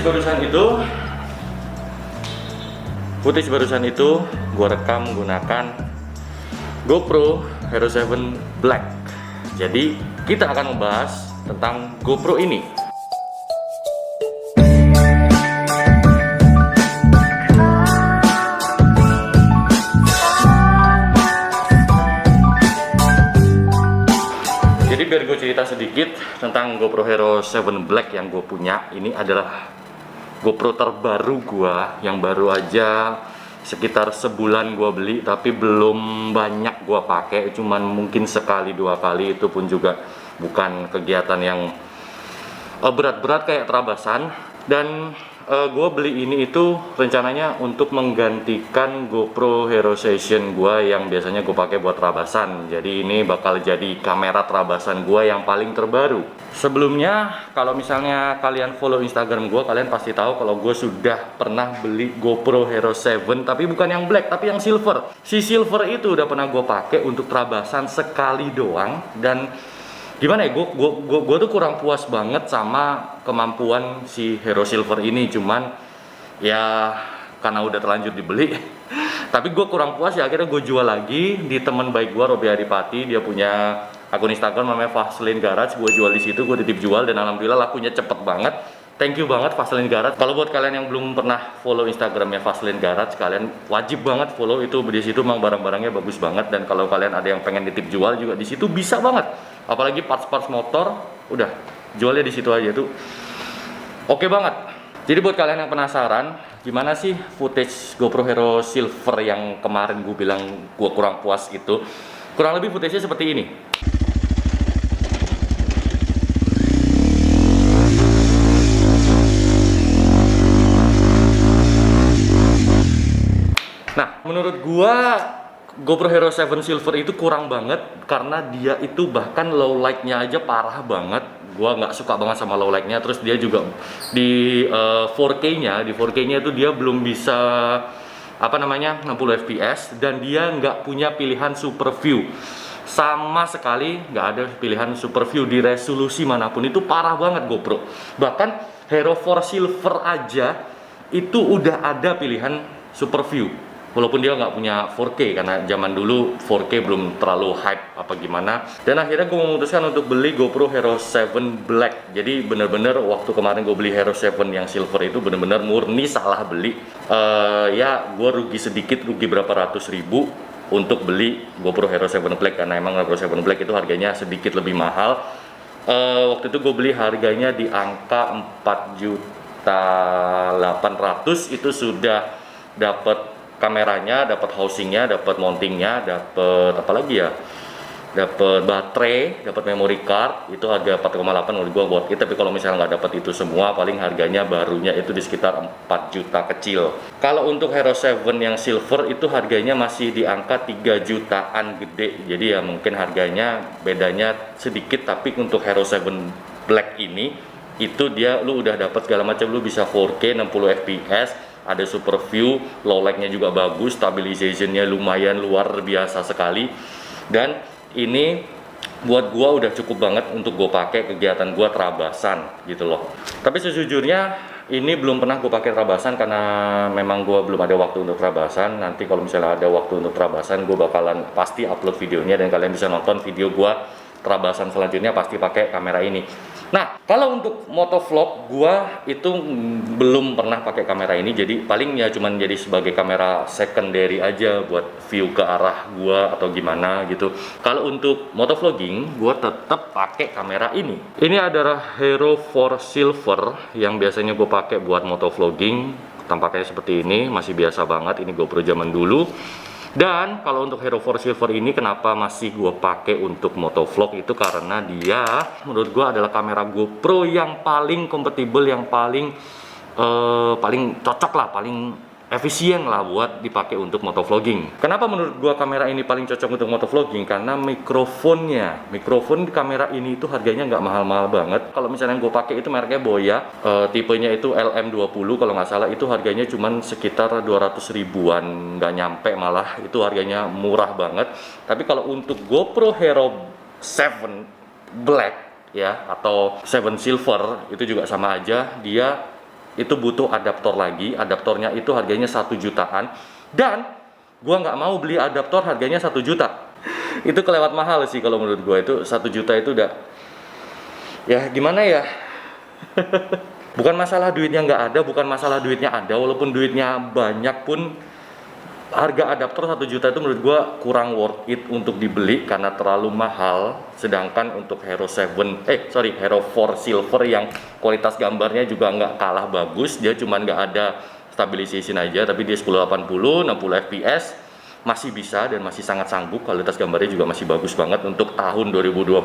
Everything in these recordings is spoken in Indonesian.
Footage barusan itu gue rekam menggunakan GoPro Hero 7 Black. Jadi kita akan membahas tentang GoPro ini. Jadi biar gue cerita sedikit tentang GoPro Hero 7 Black yang gue punya. Ini adalah GoPro terbaru gua, yang baru aja sekitar sebulan gua beli, tapi belum banyak gua pakai, cuman mungkin sekali dua kali, itu pun juga bukan kegiatan yang berat-berat kayak terabasan. Dan gua beli ini itu rencananya untuk menggantikan GoPro Hero Session gua yang biasanya gua pakai buat terabasan. Jadi ini bakal jadi kamera terabasan gua yang paling terbaru. Sebelumnya, kalau misalnya kalian follow Instagram gue, kalian pasti tahu kalau gue sudah pernah beli GoPro Hero 7, tapi bukan yang black, tapi yang silver. Si silver itu udah pernah gue pakai untuk terabasan sekali doang, dan gimana ya, gue tuh kurang puas banget sama kemampuan si Hero Silver ini. Cuman ya karena udah terlanjur dibeli, tapi gue kurang puas ya, akhirnya gue jual lagi di teman baik gue, Robi Adipati. Dia punya akun Instagram namanya Vaseline Garage. Gue jual di situ, gue titip jual, dan alhamdulillah lakunya cepet banget. Thank you banget Vaseline Garage. Kalau buat kalian yang belum pernah follow Instagramnya Vaseline Garage, kalian wajib banget follow itu. Di situ memang barang-barangnya bagus banget, dan kalau kalian ada yang pengen titip jual juga di situ bisa banget. Apalagi parts-parts motor, udah jualnya di situ aja tuh. Oke banget. Jadi buat kalian yang penasaran, gimana sih footage GoPro Hero Silver yang kemarin gue bilang gue kurang puas itu, kurang lebih footage-nya seperti ini. Nah, menurut gua GoPro Hero 7 Silver itu kurang banget, karena dia itu bahkan low light-nya aja parah banget. Gua nggak suka banget sama low light-nya. Terus dia juga di 4K-nya, itu dia belum bisa 60 fps, dan dia nggak punya pilihan super view. Sama sekali nggak ada pilihan super view di resolusi manapun. Itu parah banget GoPro. Bahkan Hero 4 Silver aja itu udah ada pilihan super view, walaupun dia nggak punya 4K, karena zaman dulu 4K belum terlalu hype apa gimana. Dan akhirnya gue memutuskan untuk beli GoPro Hero 7 Black. Jadi bener-bener waktu kemarin gue beli Hero 7 yang silver itu bener-bener murni salah beli. Ya gue rugi sedikit, rugi berapa ratus ribu untuk beli GoPro Hero 7 Black, karena emang GoPro 7 Black itu harganya sedikit lebih mahal. Waktu itu gue beli harganya di angka 4.800.000. Itu sudah dapat kameranya, dapat housingnya, dapat mountingnya, dapat apa lagi ya, dapat baterai, dapat memory card. Itu harga 4,8 menurut gua buat kita. Tapi kalau misalnya nggak dapat itu semua, paling harganya barunya itu di sekitar 4 juta kecil. Kalau untuk Hero 7 yang silver itu harganya masih di angka 3 jutaan gede. Jadi ya mungkin harganya bedanya sedikit, tapi untuk Hero 7 Black ini itu dia lu udah dapat segala macam. Lu bisa 4K 60 fps, ada super view, low light-nya juga bagus, stabilization-nya lumayan luar biasa sekali. Dan ini buat gua udah cukup banget untuk gua pakai kegiatan gua terabasan gitu loh. Tapi sejujurnya ini belum pernah gua pakai terabasan, karena memang gua belum ada waktu untuk terabasan. Nanti kalau misalnya ada waktu untuk terabasan, gua bakalan pasti upload videonya, dan kalian bisa nonton video gua terabasan selanjutnya pasti pakai kamera ini. Nah, kalau untuk motovlog gua itu belum pernah pakai kamera ini, jadi paling ya cuman jadi sebagai kamera secondary aja buat view ke arah gua atau gimana gitu. Kalau untuk motovlogging gua tetap pakai kamera ini. Ini adalah Hero 4 Silver yang biasanya gua pakai buat motovlogging. Tampaknya seperti ini, masih biasa banget. Ini GoPro zaman dulu. Dan kalau untuk Hero 4 Silver ini kenapa masih gue pakai untuk motovlog, itu karena dia menurut gue adalah kamera GoPro yang paling kompatibel, yang paling cocok lah, paling efisien lah buat dipakai untuk motovlogging. Kenapa menurut gua kamera ini paling cocok untuk motovlogging? Karena mikrofon di kamera ini itu harganya nggak mahal-mahal banget. Kalau misalnya yang gue pakai itu mereknya Boya, tipenya itu LM20 kalau nggak salah, itu harganya cuman sekitar 200 ribuan, nggak nyampe malah, itu harganya murah banget. Tapi kalau untuk GoPro Hero 7 Black ya atau 7 Silver itu juga sama aja, dia itu butuh adaptor lagi. Adaptornya itu harganya 1 jutaan, dan gua nggak mau beli adaptor harganya 1 juta. Itu kelewat mahal sih kalau menurut gua. Itu 1 juta itu udah, ya gimana ya. Bukan masalah duitnya nggak ada, bukan masalah duitnya ada, walaupun duitnya banyak pun harga adaptor 1 juta itu menurut gua kurang worth it untuk dibeli karena terlalu mahal. Sedangkan untuk Hero 4 Silver yang kualitas gambarnya juga nggak kalah bagus, dia cuman nggak ada stabilization aja, tapi dia 1080 60 fps masih bisa dan masih sangat sanggup. Kualitas gambarnya juga masih bagus banget untuk tahun 2020.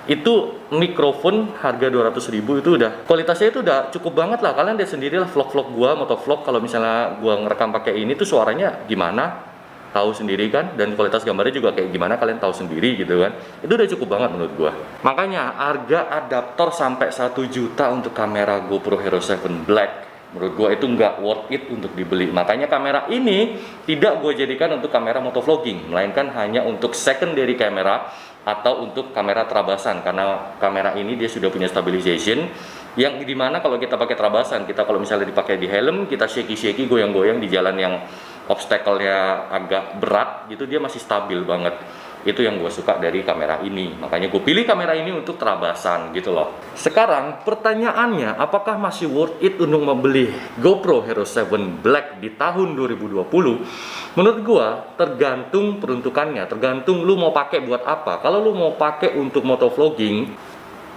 Itu mikrofon harga 200.000 itu udah, kualitasnya itu udah cukup banget lah. Kalian lihat sendiri lah vlog-vlog gua, motovlog, kalau misalnya gua ngerekam pakai ini tuh suaranya gimana, tahu sendiri kan, dan kualitas gambarnya juga kayak gimana kalian tahu sendiri gitu kan. Itu udah cukup banget menurut gua. Makanya harga adaptor sampai 1 juta untuk kamera GoPro Hero 7 Black menurut gua itu nggak worth it untuk dibeli. Makanya kamera ini tidak gua jadikan untuk kamera motovlogging, melainkan hanya untuk secondary kamera atau untuk kamera terabasan, karena kamera ini dia sudah punya stabilization yang dimana kalau kita pakai terabasan, kita kalau misalnya dipakai di helm, kita shaky goyang-goyang di jalan yang obstacle-nya agak berat gitu, dia masih stabil banget. Itu yang gue suka dari kamera ini, makanya gue pilih kamera ini untuk terabasan gitu loh. Sekarang pertanyaannya, apakah masih worth it untuk membeli GoPro Hero 7 Black di tahun 2020? Menurut gue tergantung peruntukannya, tergantung lu mau pakai buat apa. Kalau lu mau pakai untuk motovlogging,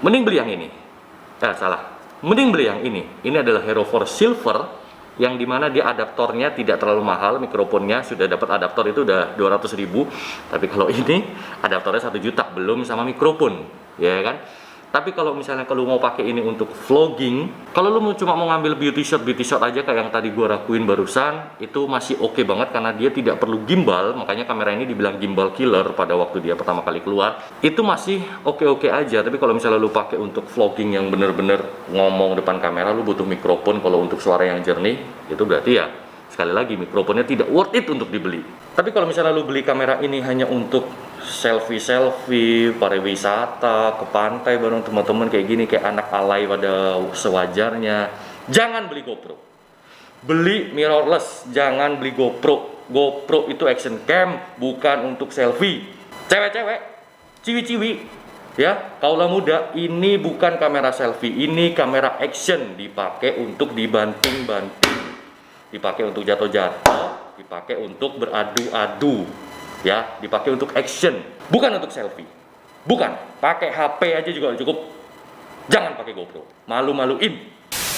mending beli yang ini. Mending beli yang ini. Ini adalah Hero 4 Silver, yang dimana dia adaptornya tidak terlalu mahal, mikrofonnya sudah dapat adaptor itu udah 200.000. Tapi kalau ini adaptornya 1 juta, belum sama mikrofon, ya kan. Tapi kalau misalnya kalau mau pakai ini untuk vlogging, kalau lu cuma mau ngambil beauty shot aja kayak yang tadi gua lakuin barusan, itu masih oke banget karena dia tidak perlu gimbal. Makanya kamera ini dibilang gimbal killer pada waktu dia pertama kali keluar. Itu masih oke aja. Tapi kalau misalnya lu pakai untuk vlogging yang bener-bener ngomong depan kamera, lu butuh mikrofon. Kalau untuk suara yang jernih, itu berarti ya sekali lagi mikrofonnya tidak worth it untuk dibeli. Tapi kalau misalnya lu beli kamera ini hanya untuk selfie, pariwisata, ke pantai bareng teman-teman kayak gini, kayak anak alay pada sewajarnya, jangan beli GoPro. Beli mirrorless, jangan beli GoPro. GoPro itu action cam, bukan untuk selfie. Cewek-cewek, ciwi-ciwi, ya, kaulah muda, ini bukan kamera selfie, ini kamera action, dipakai untuk dibanting-banting, dipakai untuk jatuh-jatuh, dipakai untuk beradu-adu, ya, dipakai untuk action, bukan untuk selfie. Bukan, pakai HP aja juga cukup. Jangan pakai GoPro, malu-maluin.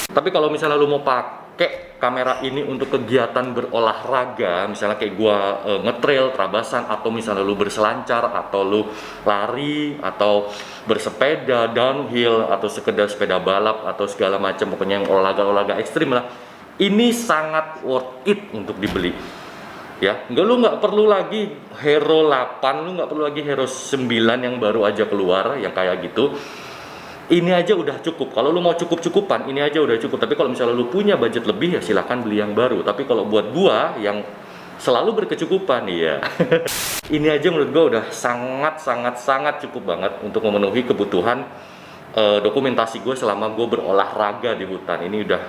Tapi kalau misalnya lu mau pakai kamera ini untuk kegiatan berolahraga, misalnya kayak gua ngetrail, terabasan, atau misalnya lu berselancar, atau lu lari, atau bersepeda, downhill, atau sekedar sepeda balap, atau segala macam, pokoknya yang olahraga ekstrim lah, ini sangat worth it untuk dibeli. Ya, lu nggak perlu lagi Hero 8, lu nggak perlu lagi Hero 9 yang baru aja keluar, yang kayak gitu. Ini aja udah cukup. Kalau lu mau cukup-cukupan, ini aja udah cukup. Tapi kalau misalnya lu punya budget lebih, ya silahkan beli yang baru. Tapi kalau buat gua yang selalu berkecukupan, ya ini aja menurut gua udah sangat cukup banget untuk memenuhi kebutuhan dokumentasi gua selama gua berolahraga di hutan. Ini udah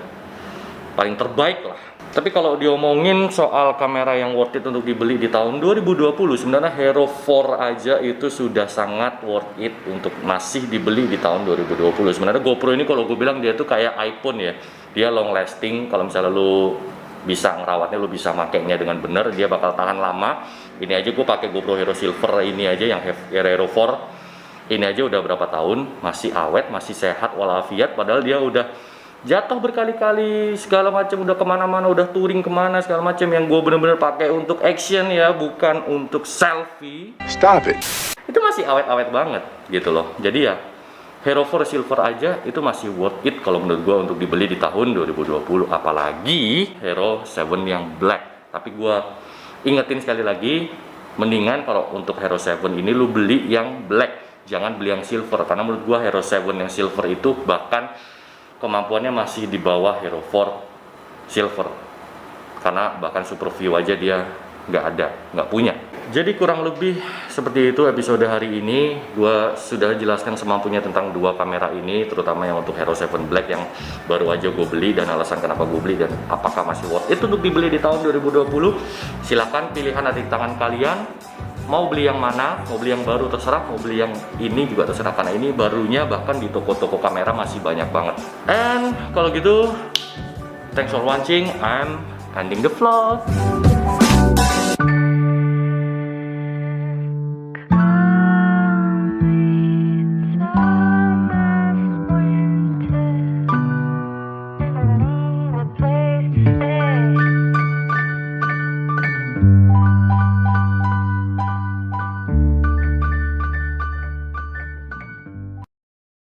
paling terbaik lah. Tapi kalau diomongin soal kamera yang worth it untuk dibeli di tahun 2020, sebenarnya Hero 4 aja itu sudah sangat worth it untuk masih dibeli di tahun 2020. Sebenarnya GoPro ini kalau gue bilang dia tuh kayak iPhone ya. Dia long lasting, kalau misalnya lu bisa ngerawatnya, lu bisa makainya dengan benar, dia bakal tahan lama. Ini aja gue pakai GoPro Hero Silver ini aja yang Hero 4. Ini aja udah berapa tahun, masih awet, masih sehat walafiat, padahal dia udah jatuh berkali-kali segala macam, udah kemana-mana, udah touring kemana segala macam, yang gue bener-bener pakai untuk action ya, bukan untuk selfie. Stop it. Itu masih awet-awet banget gitu loh. Jadi ya Hero 4 Silver aja itu masih worth it kalau menurut gue untuk dibeli di tahun 2020, apalagi Hero 7 yang black. Tapi gue ingetin sekali lagi, mendingan kalau untuk Hero 7 ini lu beli yang black, jangan beli yang silver, karena menurut gue Hero 7 yang silver itu bahkan kemampuannya masih di bawah Hero 4 Silver, karena bahkan super view aja dia nggak punya. Jadi kurang lebih seperti itu episode hari ini. Gua sudah jelaskan semampunya tentang dua kamera ini, terutama yang untuk Hero 7 Black yang baru aja gue beli dan alasan kenapa gue beli dan apakah masih worth it untuk dibeli di tahun 2020. Silahkan, pilihan ada di tangan kalian. Mau beli yang mana, mau beli yang baru terserah, mau beli yang ini juga terserah, karena ini barunya bahkan di toko-toko kamera masih banyak banget. And kalau gitu, thanks for watching. I'm ending the vlog.